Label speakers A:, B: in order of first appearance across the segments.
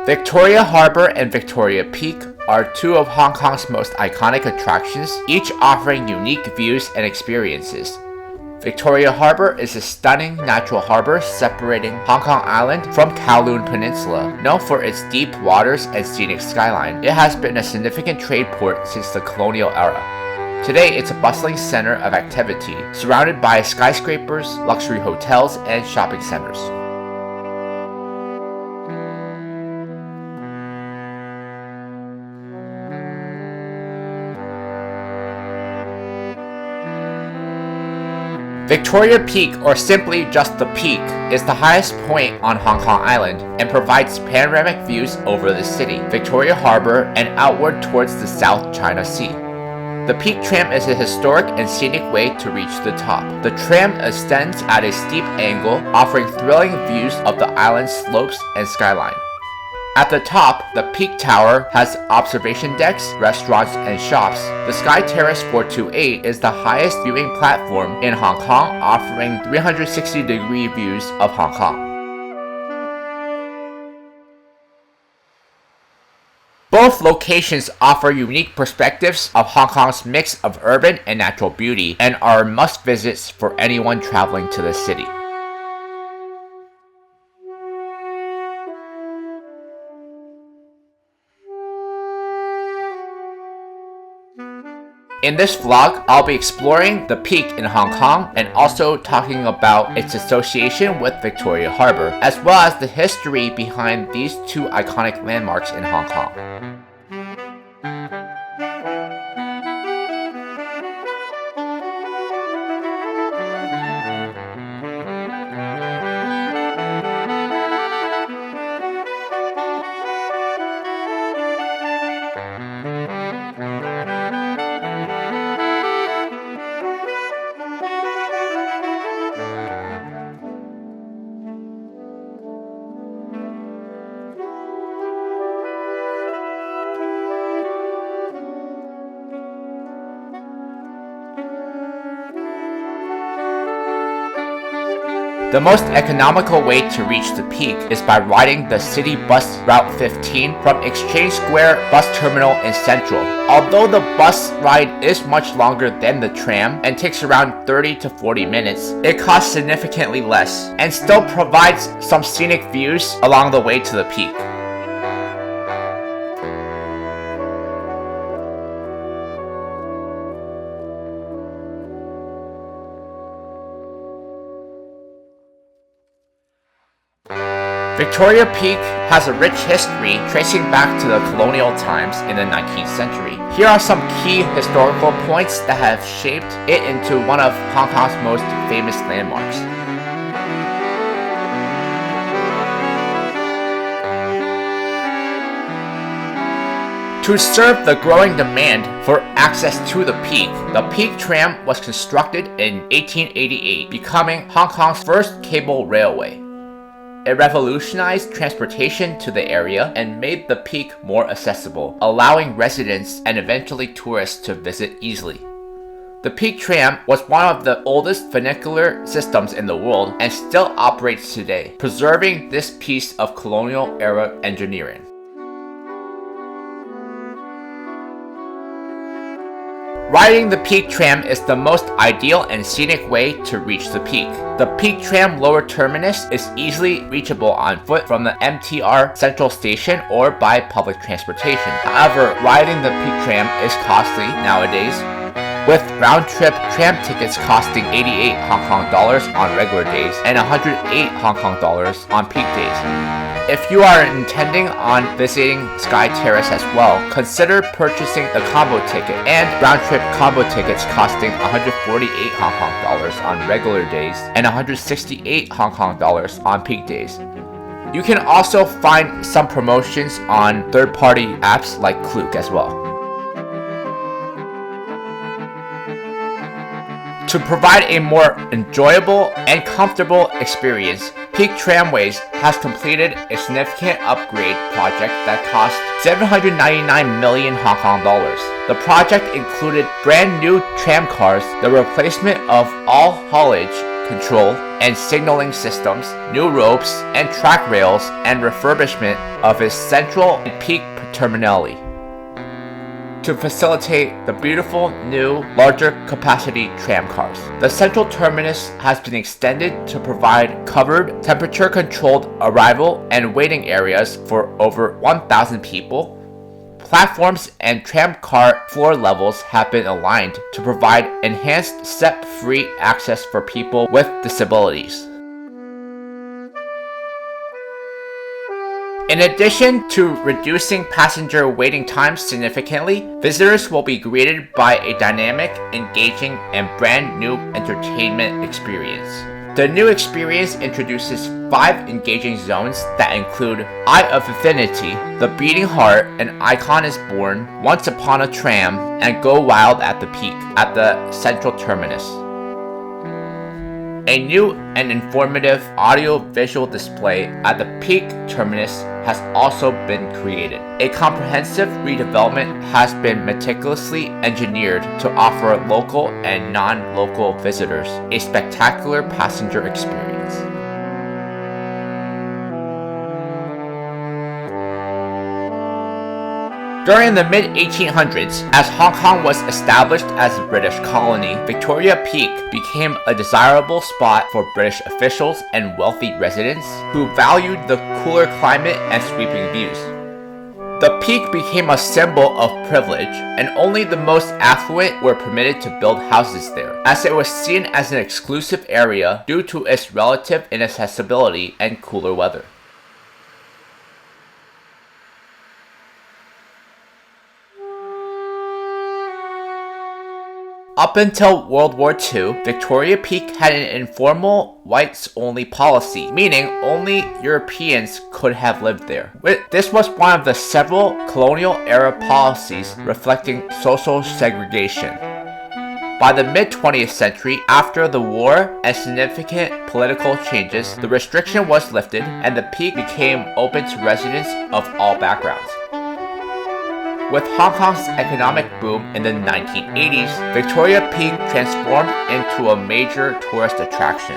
A: Victoria Harbour and Victoria Peak are two of Hong Kong's most iconic attractions, each offering unique views and experiences. Victoria Harbour is a stunning natural harbour separating Hong Kong Island from Kowloon Peninsula. Known for its deep waters and scenic skyline, it has been a significant trade port since the colonial era. Today, it's a bustling center of activity, surrounded by skyscrapers, luxury hotels, and shopping centers. Victoria Peak, or simply just the Peak, is the highest point on Hong Kong Island and provides panoramic views over the city, Victoria Harbour, and outward towards the South China Sea. The Peak Tram is a historic and scenic way to reach the top. The tram ascends at a steep angle, offering thrilling views of the island's slopes and skyline. At the top, the Peak Tower has observation decks, restaurants, and shops. The Sky Terrace 428 is the highest viewing platform in Hong Kong, offering 360-degree views of Hong Kong. Both locations offer unique perspectives of Hong Kong's mix of urban and natural beauty and are must-visits for anyone traveling to the city. In this vlog, I'll be exploring the Peak in Hong Kong and also talking about its association with Victoria Harbour, as well as the history behind these two iconic landmarks in Hong Kong. The most economical way to reach the Peak is by riding the city bus Route 15 from Exchange Square Bus Terminal in Central. Although the bus ride is much longer than the tram and takes around 30 to 40 minutes, it costs significantly less and still provides some scenic views along the way to the Peak. Victoria Peak has a rich history tracing back to the colonial times in the 19th century. Here are some key historical points that have shaped it into one of Hong Kong's most famous landmarks. To serve the growing demand for access to the Peak Tram was constructed in 1888, becoming Hong Kong's first cable railway. It revolutionized transportation to the area and made the Peak more accessible, allowing residents and eventually tourists to visit easily. The Peak Tram was one of the oldest funicular systems in the world and still operates today, preserving this piece of colonial-era engineering. Riding the Peak Tram is the most ideal and scenic way to reach the Peak. The Peak Tram lower terminus is easily reachable on foot from the MTR Central Station or by public transportation. However, riding the Peak Tram is costly nowadays, with round-trip tram tickets costing 88 Hong Kong dollars on regular days and 108 Hong Kong dollars on peak days. If you are intending on visiting Sky Terrace as well, consider purchasing the combo ticket and round-trip combo tickets costing 148 Hong Kong dollars on regular days and 168 Hong Kong dollars on peak days. You can also find some promotions on third-party apps like Klook as well. To provide a more enjoyable and comfortable experience, Peak Tramways has completed a significant upgrade project that cost 799 million Hong Kong dollars. The project included brand new tram cars, the replacement of all haulage control and signaling systems, new ropes and track rails, and refurbishment of its central and peak terminale to facilitate the beautiful new, larger capacity tram cars. The central terminus has been extended to provide covered, temperature-controlled arrival and waiting areas for over 1,000 people. Platforms and tram car floor levels have been aligned to provide enhanced step-free access for people with disabilities. In addition to reducing passenger waiting times significantly, visitors will be greeted by a dynamic, engaging, and brand new entertainment experience. The new experience introduces 5 engaging zones that include Eye of Infinity, The Beating Heart, An Icon is Born, Once Upon a Tram, and Go Wild at the Peak at the central terminus. A new and informative audio-visual display at the peak terminus has also been created. A comprehensive redevelopment has been meticulously engineered to offer local and non-local visitors a spectacular passenger experience. During the mid-1800s, as Hong Kong was established as a British colony, Victoria Peak became a desirable spot for British officials and wealthy residents who valued the cooler climate and sweeping views. The peak became a symbol of privilege, and only the most affluent were permitted to build houses there, as it was seen as an exclusive area due to its relative inaccessibility and cooler weather. Up until World War II, Victoria Peak had an informal whites-only policy, meaning only Europeans could have lived there. This was one of the several colonial-era policies reflecting social segregation. By the mid-20th century, after the war and significant political changes, the restriction was lifted and the peak became open to residents of all backgrounds. With Hong Kong's economic boom in the 1980s, Victoria Peak transformed into a major tourist attraction.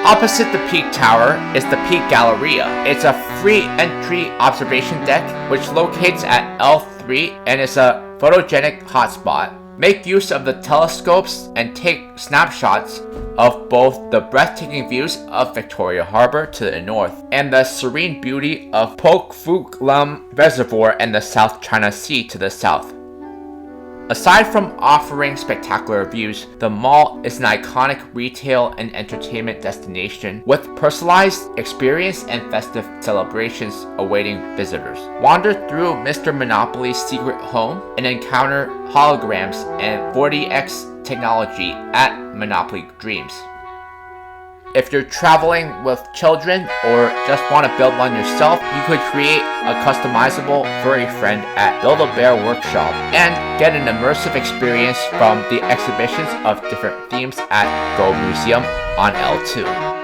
A: Opposite the Peak Tower is the Peak Galleria. It's a free entry observation deck which locates at L3 and is a photogenic hotspot. Make use of the telescopes and take snapshots of both the breathtaking views of Victoria Harbour to the north and the serene beauty of Pok Fu Lam Reservoir and the South China Sea to the south. Aside from offering spectacular views, the mall is an iconic retail and entertainment destination with personalized experience and festive celebrations awaiting visitors. Wander through Mr. Monopoly's secret home and encounter holograms and 4DX technology at Monopoly Dreams. If you're traveling with children or just want to build one yourself, you could create a customizable furry friend at Build-A-Bear Workshop and get an immersive experience from the exhibitions of different themes at Go Museum on L2.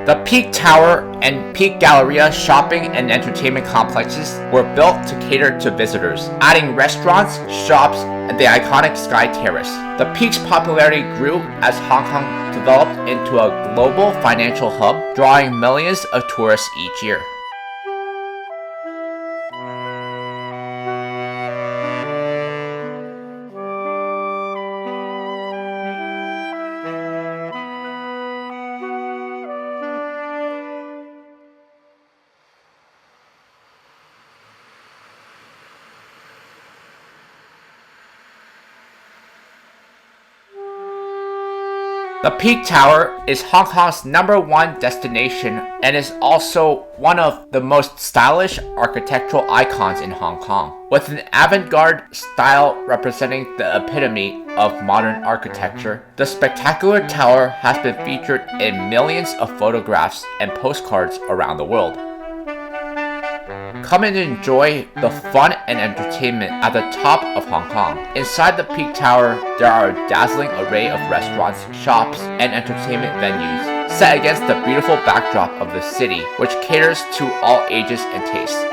A: The Peak Tower and Peak Galleria shopping and entertainment complexes were built to cater to visitors, adding restaurants, shops, and the iconic Sky Terrace. The Peak's popularity grew as Hong Kong developed into a global financial hub, drawing millions of tourists each year. The Peak Tower is Hong Kong's #1 destination and is also one of the most stylish architectural icons in Hong Kong. With an avant-garde style representing the epitome of modern architecture, the spectacular tower has been featured in millions of photographs and postcards around the world. Come and enjoy the fun and entertainment at the top of Hong Kong. Inside the Peak Tower, there are a dazzling array of restaurants, shops, and entertainment venues, set against the beautiful backdrop of the city, which caters to all ages and tastes.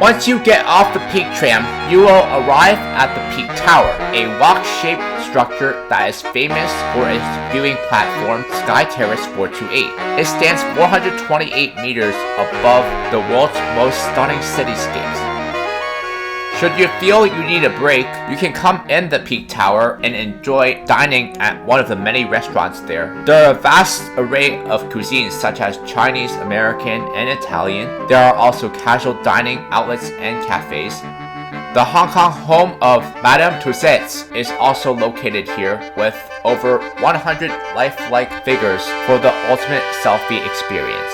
A: Once you get off the Peak Tram, you will arrive at the Peak Tower, a rock-shaped structure that is famous for its viewing platform, Sky Terrace 428. It stands 428 meters above the world's most stunning cityscapes. Should you feel you need a break, you can come in the Peak Tower and enjoy dining at one of the many restaurants there. There are a vast array of cuisines such as Chinese, American, and Italian. There are also casual dining outlets and cafes. The Hong Kong home of Madame Tussauds is also located here with over 100 lifelike figures for the ultimate selfie experience.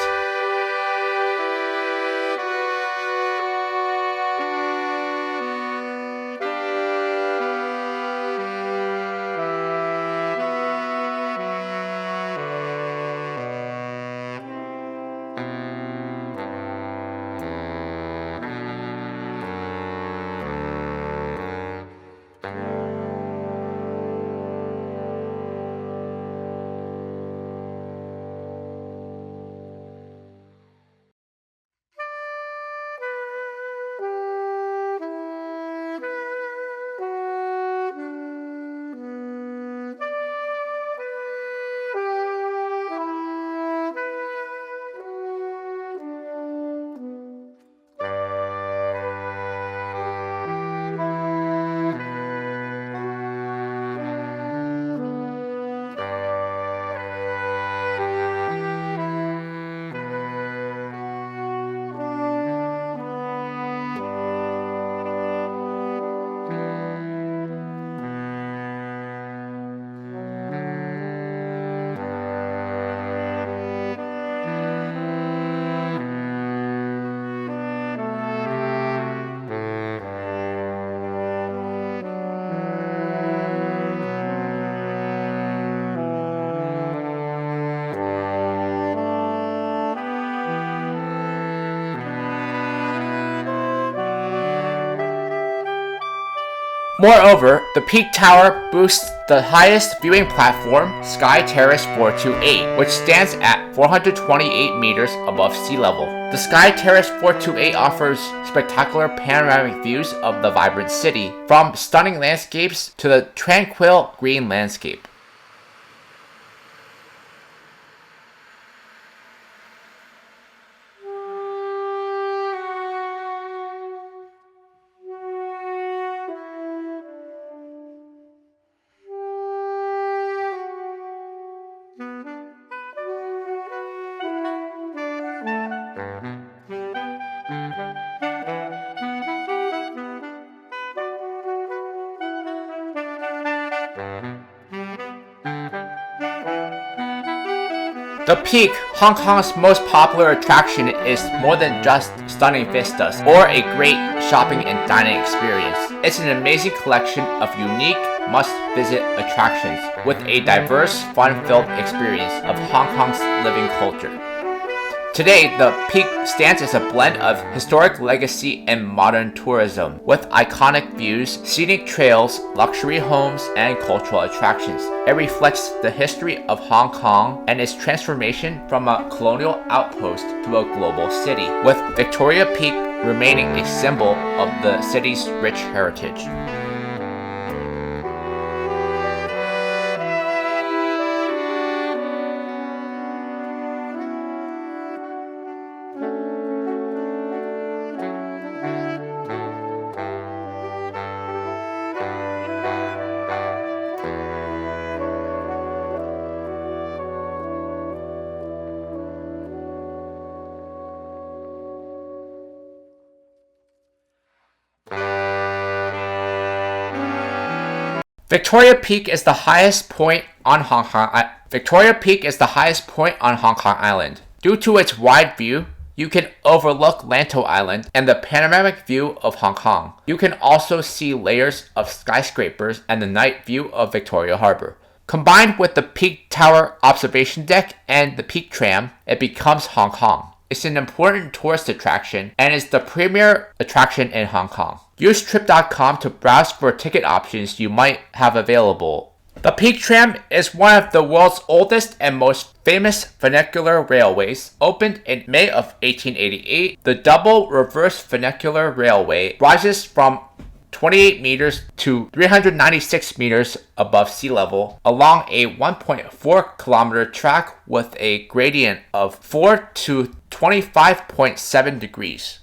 A: Moreover, the Peak Tower boasts the highest viewing platform, Sky Terrace 428, which stands at 428 meters above sea level. The Sky Terrace 428 offers spectacular panoramic views of the vibrant city, from stunning landscapes to the tranquil green landscape. The Peak, Hong Kong's most popular attraction, is more than just stunning vistas or a great shopping and dining experience. It's an amazing collection of unique, must-visit attractions with a diverse, fun-filled experience of Hong Kong's living culture. Today, the Peak stands as a blend of historic legacy and modern tourism, with iconic views, scenic trails, luxury homes, and cultural attractions. It reflects the history of Hong Kong and its transformation from a colonial outpost to a global city, with Victoria Peak remaining a symbol of the city's rich heritage. Victoria Peak is the highest point on Hong Kong Island. Due to its wide view, you can overlook Lantau Island and the panoramic view of Hong Kong. You can also see layers of skyscrapers and the night view of Victoria Harbour. Combined with the Peak Tower observation deck and the Peak Tram, it becomes Hong Kong. It's an important tourist attraction and is the premier attraction in Hong Kong. Use Trip.com to browse for ticket options you might have available. The Peak Tram is one of the world's oldest and most famous funicular railways. Opened in May of 1888, the double reverse funicular railway rises from 28 meters to 396 meters above sea level along a 1.4 kilometer track with a gradient of 4 to 25.7 degrees.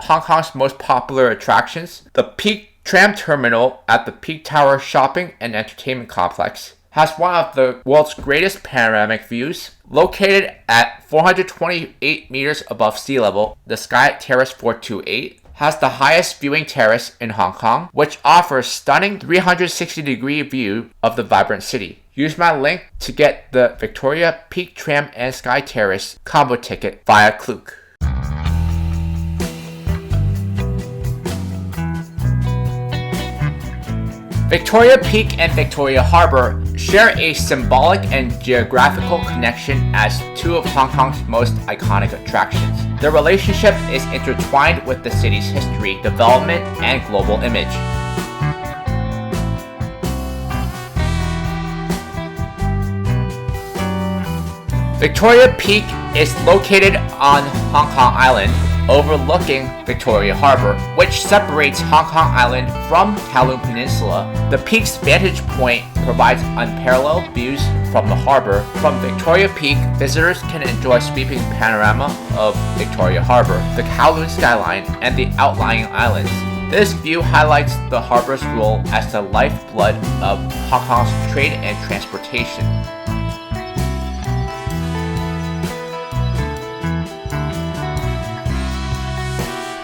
A: Hong Kong's most popular attractions, the Peak Tram Terminal at the Peak Tower Shopping and Entertainment Complex, has one of the world's greatest panoramic views. Located at 428 meters above sea level, the Sky Terrace 428 has the highest viewing terrace in Hong Kong, which offers stunning 360-degree view of the vibrant city. Use my link to get the Victoria Peak Tram and Sky Terrace combo ticket via Klook. Victoria Peak and Victoria Harbour share a symbolic and geographical connection as two of Hong Kong's most iconic attractions. Their relationship is intertwined with the city's history, development, and global image. Victoria Peak is located on Hong Kong Island, overlooking Victoria Harbour, which separates Hong Kong Island from Kowloon Peninsula. The peak's vantage point provides unparalleled views from the harbour. From Victoria Peak, visitors can enjoy sweeping panorama of Victoria Harbour, the Kowloon skyline, and the outlying islands. This view highlights the harbour's role as the lifeblood of Hong Kong's trade and transportation.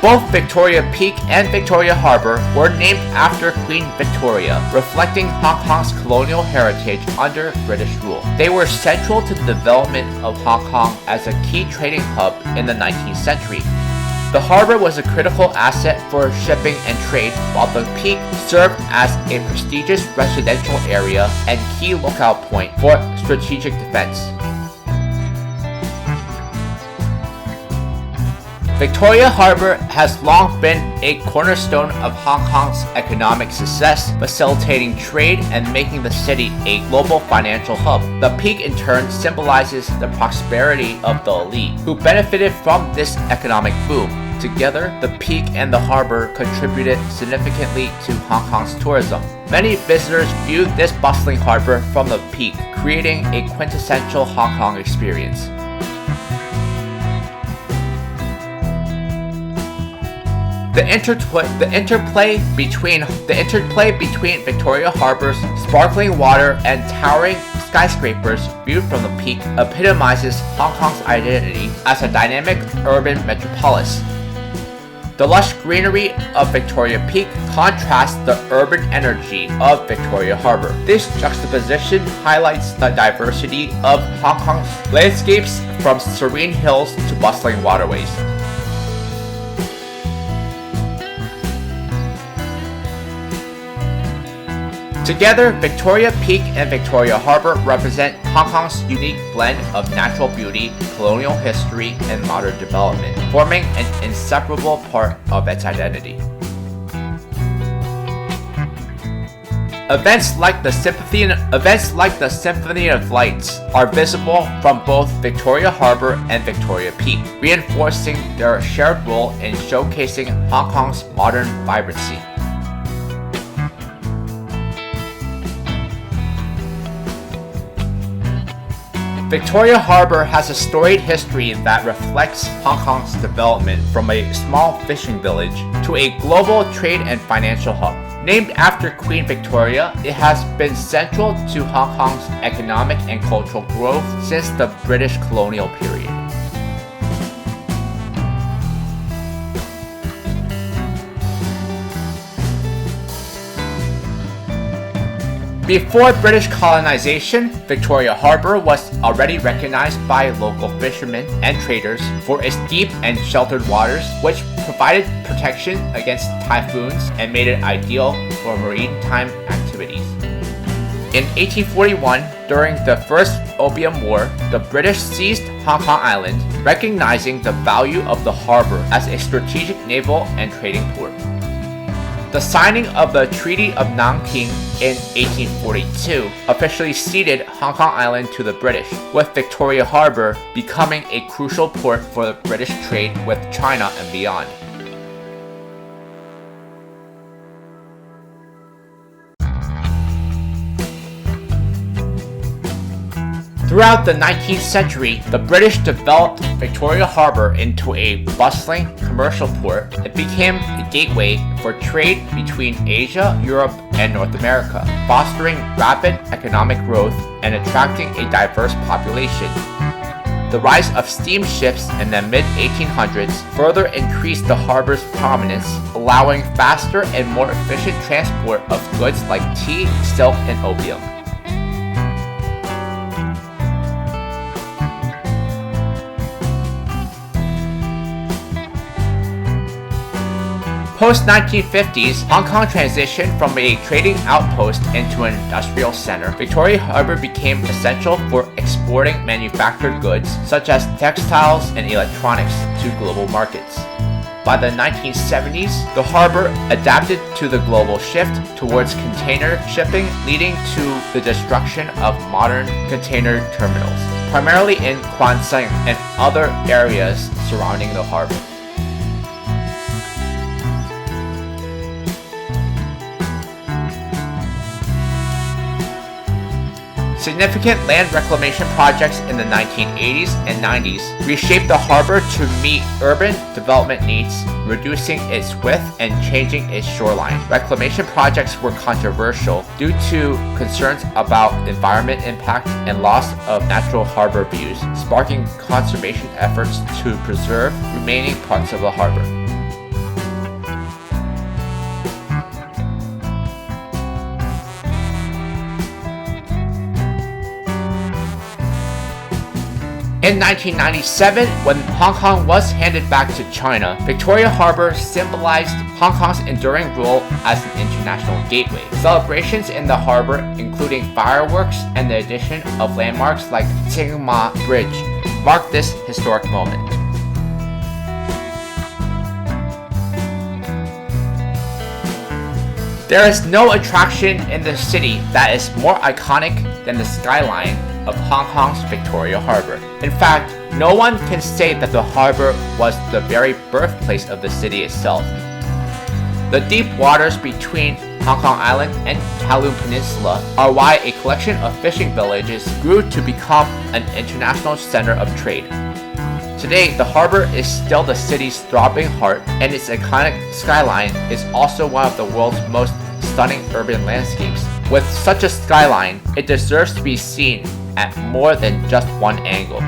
A: Both Victoria Peak and Victoria Harbour were named after Queen Victoria, reflecting Hong Kong's colonial heritage under British rule. They were central to the development of Hong Kong as a key trading hub in the 19th century. The harbour was a critical asset for shipping and trade, while the Peak served as a prestigious residential area and key lookout point for strategic defense. Victoria Harbour has long been a cornerstone of Hong Kong's economic success, facilitating trade and making the city a global financial hub. The peak in turn symbolizes the prosperity of the elite, who benefited from this economic boom. Together, the peak and the harbour contributed significantly to Hong Kong's tourism. Many visitors view this bustling harbour from the peak, creating a quintessential Hong Kong experience. The interplay between Victoria Harbour's sparkling water and towering skyscrapers viewed from the peak epitomizes Hong Kong's identity as a dynamic urban metropolis. The lush greenery of Victoria Peak contrasts the urban energy of Victoria Harbour. This juxtaposition highlights the diversity of Hong Kong's landscapes, from serene hills to bustling waterways. Together, Victoria Peak and Victoria Harbour represent Hong Kong's unique blend of natural beauty, colonial history, and modern development, forming an inseparable part of its identity. Events like the Symphony of Lights are visible from both Victoria Harbour and Victoria Peak, reinforcing their shared role in showcasing Hong Kong's modern vibrancy. Victoria Harbour has a storied history that reflects Hong Kong's development from a small fishing village to a global trade and financial hub. Named after Queen Victoria, it has been central to Hong Kong's economic and cultural growth since the British colonial period. Before British colonization, Victoria Harbour was already recognized by local fishermen and traders for its deep and sheltered waters, which provided protection against typhoons and made it ideal for maritime activities. In 1841, during the First Opium War, the British seized Hong Kong Island, recognizing the value of the harbour as a strategic naval and trading port. The signing of the Treaty of Nanking in 1842 officially ceded Hong Kong Island to the British, with Victoria Harbour becoming a crucial port for the British trade with China and beyond. Throughout the 19th century, the British developed Victoria Harbour into a bustling commercial port. It became a gateway for trade between Asia, Europe, and North America, fostering rapid economic growth and attracting a diverse population. The rise of steamships in the mid-1800s further increased the harbour's prominence, allowing faster and more efficient transport of goods like tea, silk, and opium. Post-1950s, Hong Kong transitioned from a trading outpost into an industrial center. Victoria Harbour became essential for exporting manufactured goods such as textiles and electronics to global markets. By the 1970s, the harbour adapted to the global shift towards container shipping, leading to the destruction of modern container terminals, primarily in Kwan Sing and other areas surrounding the harbour. Significant land reclamation projects in the 1980s and 90s reshaped the harbour to meet urban development needs, reducing its width and changing its shoreline. Reclamation projects were controversial due to concerns about environment impact and loss of natural harbour views, sparking conservation efforts to preserve remaining parts of the harbour. In 1997, when Hong Kong was handed back to China, Victoria Harbour symbolized Hong Kong's enduring role as an international gateway. Celebrations in the harbour, including fireworks and the addition of landmarks like Tsing Ma Bridge, marked this historic moment. There is no attraction in the city that is more iconic than the skyline of Hong Kong's Victoria Harbour. In fact, no one can say that the harbour was the very birthplace of the city itself. The deep waters between Hong Kong Island and Kowloon Peninsula are why a collection of fishing villages grew to become an international center of trade. Today, the harbour is still the city's throbbing heart, and its iconic skyline is also one of the world's most stunning urban landscapes. With such a skyline, it deserves to be seen at more than just one angle.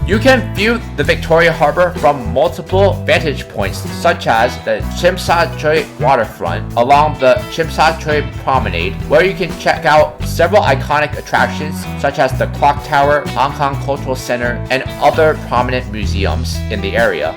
A: You can view the Victoria Harbour from multiple vantage points, such as the Tsim Sha Tsui waterfront along the Tsim Sha Tsui promenade, where you can check out several iconic attractions such as the Clock Tower, Hong Kong Cultural Center, and other prominent museums in the area.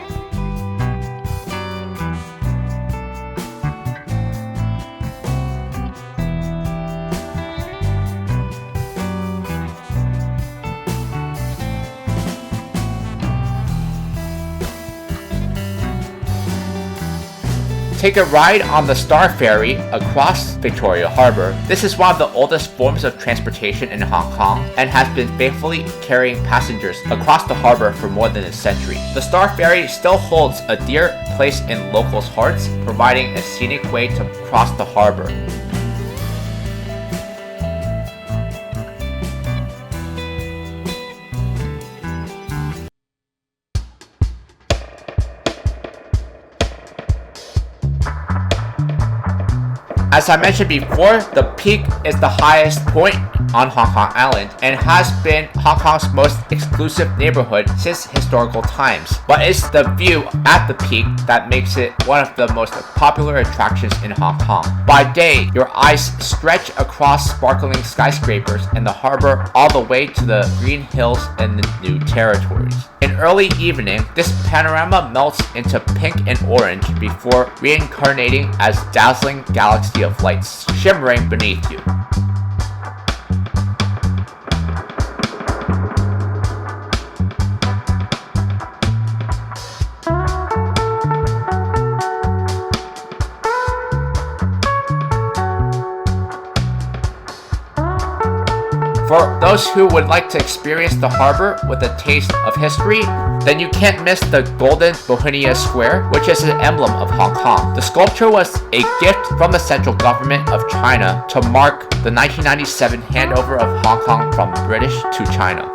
A: Take a ride on the Star Ferry across Victoria Harbour. This is one of the oldest forms of transportation in Hong Kong and has been faithfully carrying passengers across the harbour for more than a century. The Star Ferry still holds a dear place in locals' hearts, providing a scenic way to cross the harbour. As I mentioned before, the Peak is the highest point on Hong Kong Island and has been Hong Kong's most exclusive neighborhood since historical times. But it's the view at the Peak that makes it one of the most popular attractions in Hong Kong. By day, your eyes stretch across sparkling skyscrapers and the harbour all the way to the green hills and the new territories. In early evening, this panorama melts into pink and orange before reincarnating as dazzling galaxy of lights shimmering beneath you. For those who would like to experience the harbour with a taste of history, then you can't miss the Golden Bohemia Square, which is an emblem of Hong Kong. The sculpture was a gift from the central government of China to mark the 1997 handover of Hong Kong from British to China.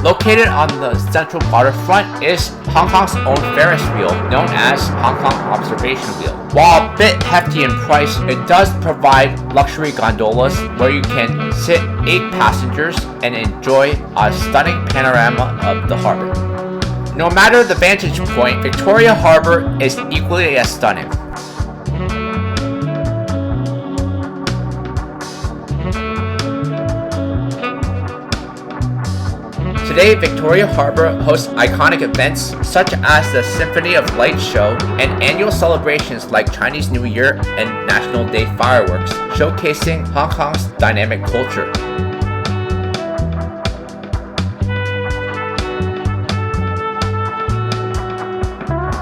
A: Located on the central waterfront is Hong Kong's own Ferris wheel, known as Hong Kong Observation Wheel. While a bit hefty in price, it does provide luxury gondolas where you can sit 8 passengers and enjoy a stunning panorama of the harbour. No matter the vantage point, Victoria Harbour is equally as stunning. Today, Victoria Harbour hosts iconic events such as the Symphony of Light show and annual celebrations like Chinese New Year and National Day fireworks, showcasing Hong Kong's dynamic culture.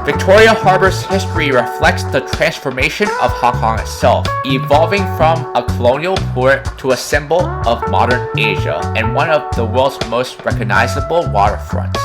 A: Victoria Harbour's history reflects the transformation of Hong Kong itself, evolving from a colonial port to a symbol of modern Asia and one of the world's most recognizable waterfronts.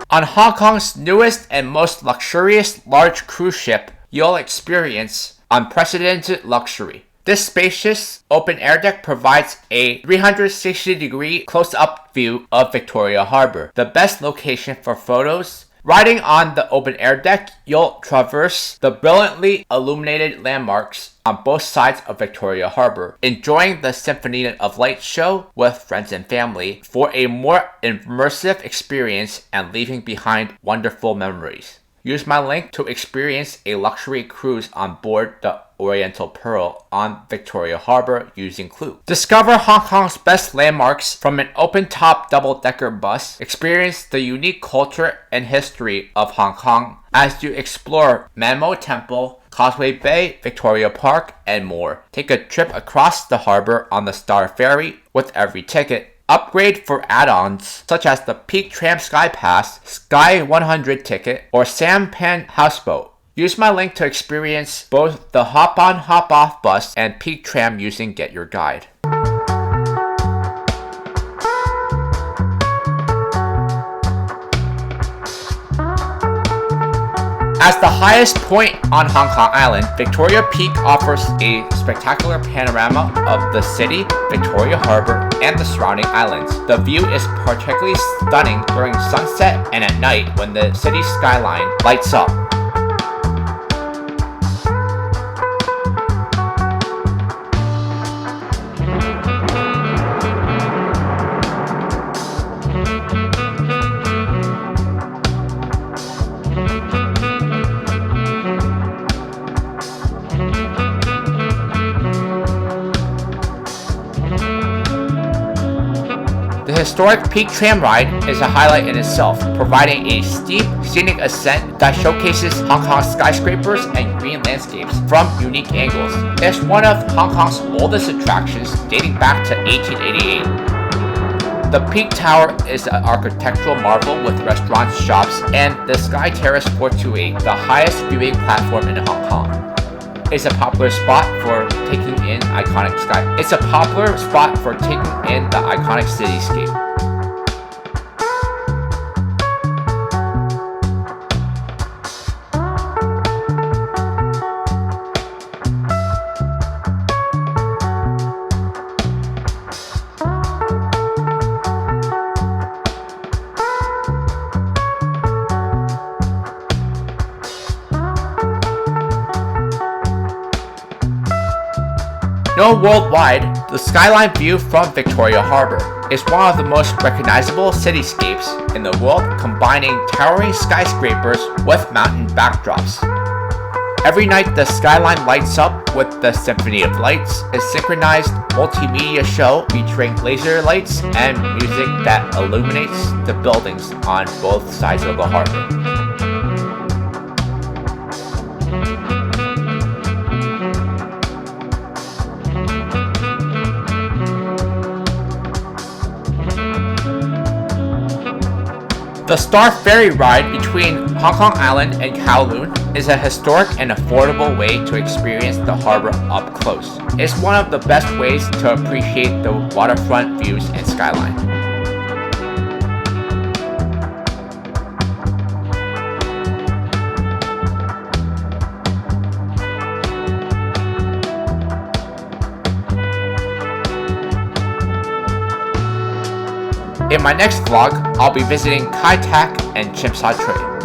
A: On Hong Kong's newest and most luxurious large cruise ship, you'll experience unprecedented luxury. This spacious open air deck provides a 360-degree close-up view of Victoria Harbour, the best location for photos. Riding on the open air deck, you'll traverse the brilliantly illuminated landmarks on both sides of Victoria Harbour, enjoying the Symphony of Light show with friends and family for a more immersive experience and leaving behind wonderful memories. use my link to experience a luxury cruise on board the Oriental Pearl on Victoria Harbour using Klook. Discover Hong Kong's best landmarks from an open-top double-decker bus. Experience the unique culture and history of Hong Kong as you explore Mamo Temple, Causeway Bay, Victoria Park, and more. Take a trip across the harbour on the Star Ferry with every ticket. Upgrade for add-ons such as the Peak Tram Sky Pass, Sky 100 ticket, or Sampan Houseboat. Use my link to experience both the hop-on hop-off bus and Peak Tram using Get Your Guide. As the highest point on Hong Kong Island, Victoria Peak offers a spectacular panorama of the city, Victoria Harbour, and the surrounding islands. The view is particularly stunning during sunset and at night when the city skyline lights up. The historic Peak Tram ride is a highlight in itself, providing a steep, scenic ascent that showcases Hong Kong's skyscrapers and green landscapes from unique angles. It's one of Hong Kong's oldest attractions, dating back to 1888. The Peak Tower is an architectural marvel with restaurants, shops, and the Sky Terrace 428, the highest viewing platform in Hong Kong. It's a popular spot for taking in the iconic cityscape. Known worldwide, the skyline view from Victoria Harbour is one of the most recognizable cityscapes in the world, combining towering skyscrapers with mountain backdrops. Every night the skyline lights up with the Symphony of Lights, a synchronized multimedia show featuring laser lights and music that illuminates the buildings on both sides of the harbour. The Star Ferry ride between Hong Kong Island and Kowloon is a historic and affordable way to experience the harbour up close. It's one of the best ways to appreciate the waterfront views and skyline. In my next vlog, I'll be visiting Kai Tak and Chim Sa Tsui.